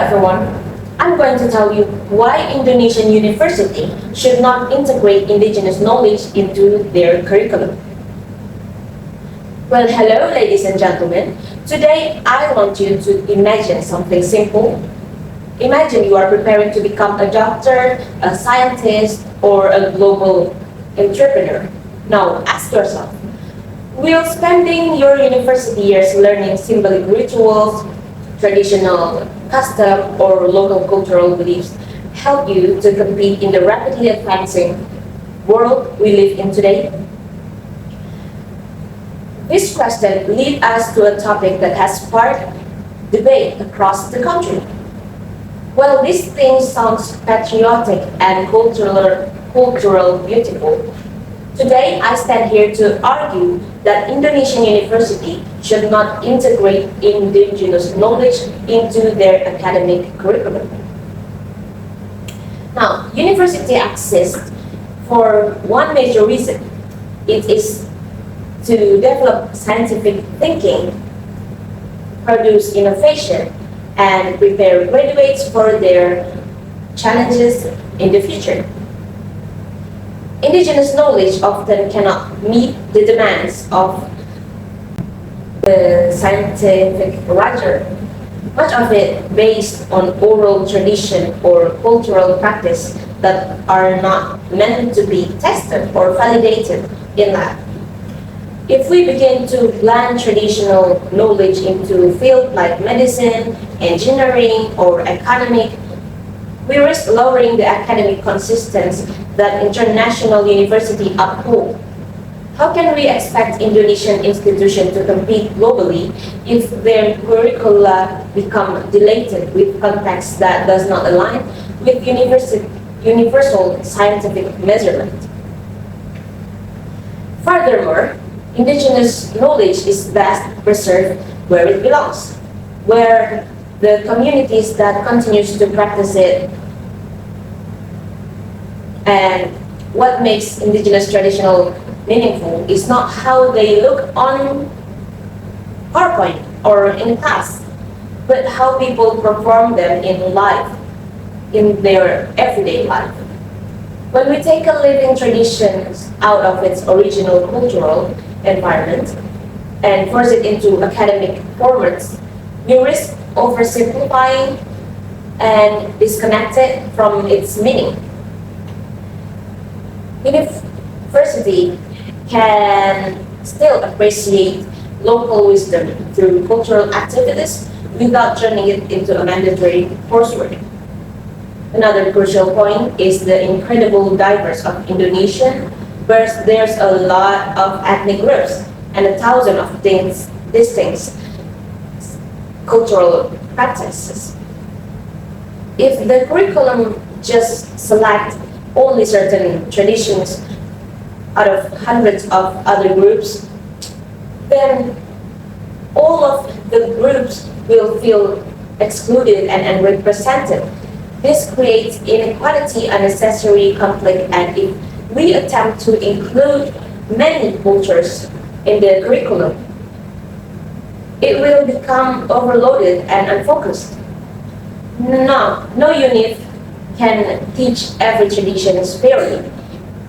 everyone, I'm going to tell you why Indonesian university should not integrate indigenous knowledge into their curriculum. Well, hello ladies and gentlemen. Today I want you to imagine something simple. Imagine you are preparing to become a doctor, a scientist, or a global entrepreneur. Now ask yourself, will spending your university years learning symbolic rituals, traditional custom, or local cultural beliefs help you to compete in the rapidly advancing world we live in today? This question leads us to a topic that has sparked debate across the country. Well, this thing sounds patriotic and cultural beautiful. Today, I stand here to argue that Indonesian university should not integrate indigenous knowledge into their academic curriculum. Now, university exists for one major reason. It is to develop scientific thinking, produce innovation, and prepare graduates for their challenges in the future. Indigenous knowledge often cannot meet the demands of the scientific writer, much of it based on oral tradition or cultural practice that are not meant to be tested or validated in lab. If we begin to blend traditional knowledge into fields like medicine, engineering, or economic, we risk lowering the academic consistency that international universities uphold. How can we expect Indonesian institutions to compete globally if their curricula become dilated with context that does not align with universal scientific measurement? Furthermore, indigenous knowledge is best preserved where it belongs, where the communities that continues to practice it. And what makes indigenous traditional meaningful is not how they look on PowerPoint or in class, but how people perform them in life, in their everyday life. When we take a living tradition out of its original cultural environment and force it into academic formats, we risk oversimplifying and disconnect it from its meaning. University can still appreciate local wisdom through cultural activities without turning it into a mandatory coursework. Another crucial point is the incredible diverse of Indonesia, where there's a lot of ethnic groups and 1,000 of distinct cultural practices. If the curriculum just select only certain traditions out of hundreds of other groups, then all of the groups will feel excluded and unrepresented. This creates inequality, unnecessary conflict, and if we attempt to include many cultures in the curriculum, it will become overloaded and unfocused. No unit can teach every tradition fairly.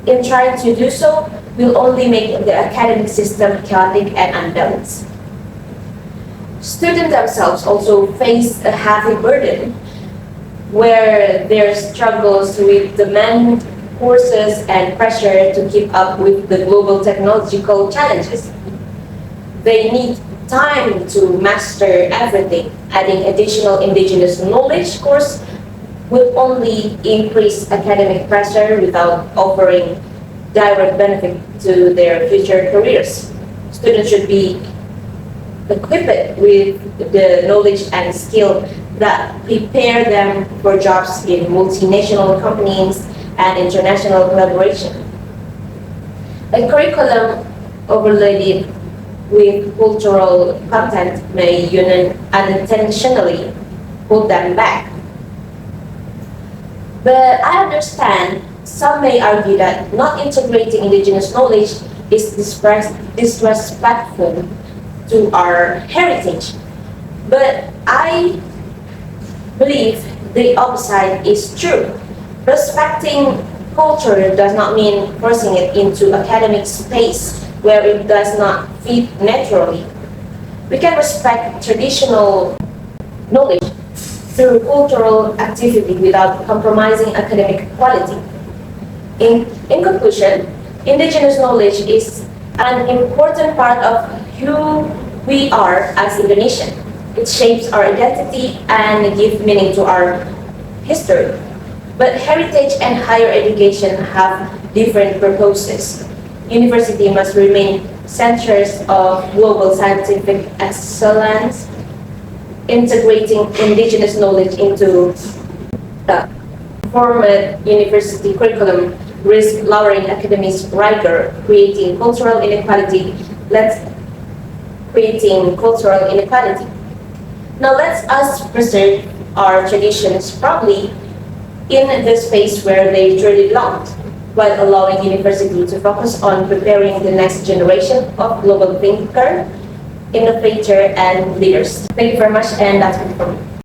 In trying to do so, we'll only make the academic system chaotic and unbalanced. Students themselves also face a heavy burden where their struggles with demand courses and pressure to keep up with the global technological challenges. They need time to master everything. Adding additional indigenous knowledge course will only increase academic pressure without offering direct benefit to their future careers. Students should be equipped with the knowledge and skill that prepare them for jobs in multinational companies and international collaboration. A curriculum overlaid with cultural content may unintentionally hold them back. But I understand some may argue that not integrating indigenous knowledge is disrespectful to our heritage. But I believe the opposite is true. Respecting culture does not mean forcing it into academic space where it does not fit naturally. We can respect traditional knowledge through cultural activity without compromising academic quality. In conclusion, indigenous knowledge is an important part of who we are as Indonesian. It shapes our identity and gives meaning to our history. But heritage and higher education have different purposes. University must remain centers of global scientific excellence, integrating indigenous knowledge into the formal university curriculum risk lowering academic rigor, creating cultural inequality. Now let's us preserve our traditions proudly in the space where they truly belong, while allowing university to focus on preparing the next generation of global thinker, innovator, and leaders. Thank you very much, and that's it for me.